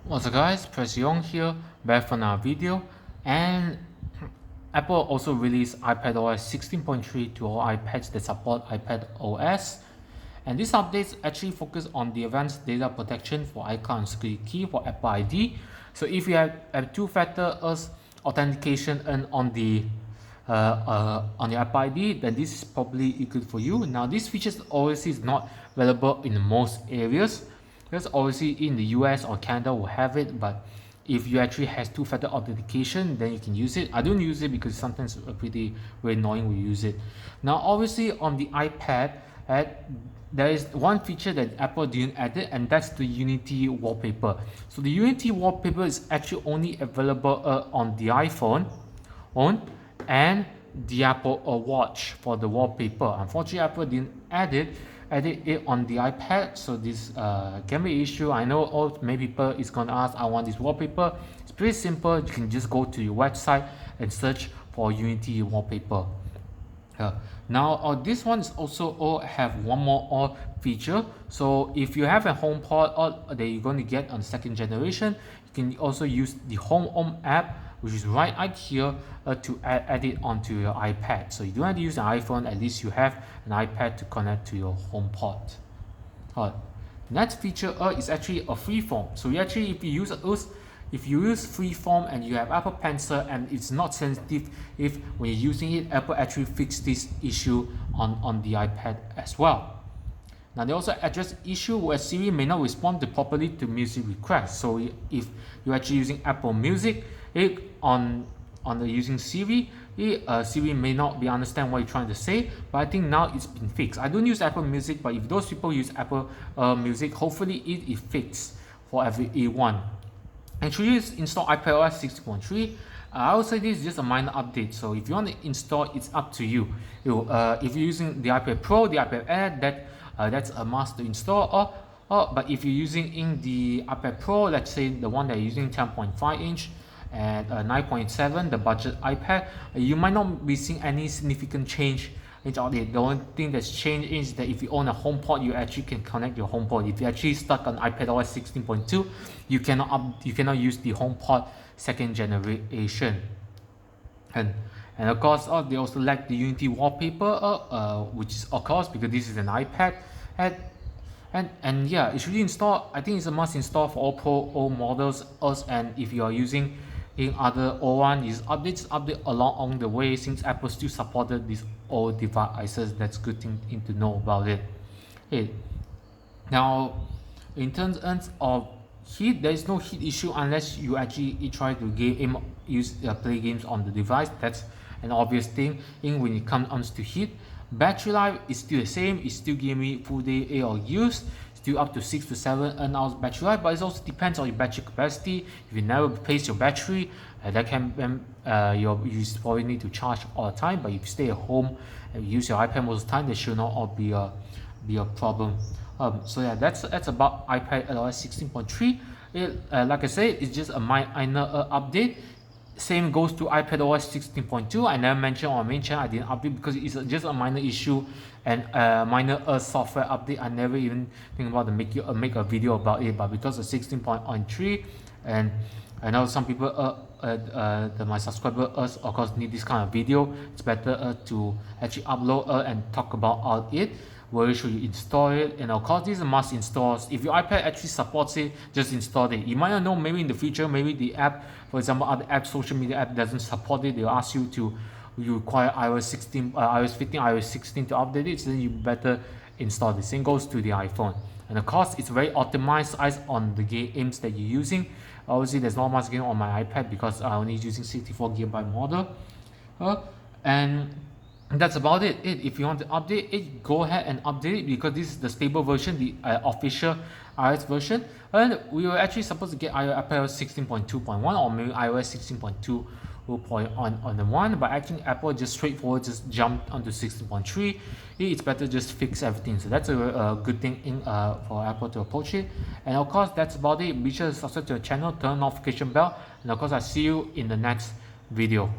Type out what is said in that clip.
What's up guys, Press Young here, back for another video. And Apple also released iPadOS 16.3 to all iPads that support iPadOS. And these updates actually focus on the advanced data protection for iCloud and security key for Apple ID. So if you have two-factor authentication and on your Apple ID, then this is probably good for you. Now, these features obviously is not available in most areas. Because obviously in the US or Canada will have it, but if you actually has two-factor authentication, then you can use it. I don't use it because sometimes it's pretty very annoying when you use it. Now, obviously on the iPad, there is one feature that Apple didn't add it, and that's the Unity wallpaper. So the Unity wallpaper is actually only available on the iPhone and the Apple Watch for the wallpaper. Unfortunately, Apple didn't add it on the iPad, so this can be an issue. I know many people is going to ask, I want this wallpaper. It's pretty simple. You can just go to your website and search for Unity wallpaper. Now this one is also have one more feature. So if you have a HomePod that you're going to get on the second generation, you can also use the Home app, which is right here, to add it onto your iPad. So you don't have to use an iPhone, at least you have an iPad to connect to your HomePod. Next feature is actually a freeform. So if you use freeform and you have Apple Pencil and it's not sensitive, if when you're using it, Apple actually fixed this issue on the iPad as well. Now, they also address issue where Siri may not respond properly to music requests. So if you're actually using Apple Music using Siri, Siri may not be understand what you're trying to say, but I think now it's been fixed. I don't use Apple Music, but if those people use Apple Music, hopefully it is fixed for everyone. And should you install iPadOS 16.3? I would say this is just a minor update. So if you want to install, it's up to you. If you're using the iPad Pro, the iPad Air, that's a must to install. But if you're using in the iPad Pro, let's say the one that you're using 10.5 inch and 9.7, the budget iPad, you might not be seeing any significant change out there. The only thing that's changed is that if you own a HomePod, you actually can connect your HomePod. If you're actually stuck on iPadOS 16.2, you cannot use the HomePod second generation. And of course, they also lack the Unity wallpaper, which is of course because this is an iPad. And yeah, it should be installed. I think it's a must install for all Pro models. And if you are using in other O1, these update along the way, since Apple still supported these old devices. That's good thing to know about it. Now, in terms of heat, there is no heat issue unless you actually try to play games on the device. That's an obvious thing. When it comes to heat, battery life is still the same. It's still giving me full day of use. Still up to 6 to 7 hours battery life, but it also depends on your battery capacity. If you never replace your battery, that can you probably need to charge all the time. But if you stay at home and use your iPad most of the time, that should not be a problem. So yeah, that's about iPadOS 16.3. Like I said, it's just a minor update. Same goes to iPadOS 16.2. I never mentioned on my main channel. I didn't update because it's just a minor issue and minor software update. I never even think about to make a video about it. But because of 16.3, and I know some people my subscribers of course need this kind of video. It's better to actually upload and talk about it. Where should you install it? And of course, this is a must install. If your iPad actually supports it, just install it. You might not know, maybe in the future, maybe the app, for example, other apps, social media app doesn't support it. They'll ask you you require iOS 15, iOS 16 to update it. So then you better install this. Same goes to the iPhone. And of course, it's very optimized on the games that you're using. Obviously, there's not much game on my iPad because I'm only using 64GB model. And that's about it. If you want to update it, go ahead and update it because this is the stable version, the official iOS version. And we were actually supposed to get iOS 16.2.1 or maybe iOS 16.2 on the one, but I think Apple just straightforward just jumped onto 16.3. It's better just fix everything. So that's a good thing for Apple to approach it. And of course, that's about it. Be sure to subscribe to the channel, turn on notification bell, and of course, I'll see you in the next video.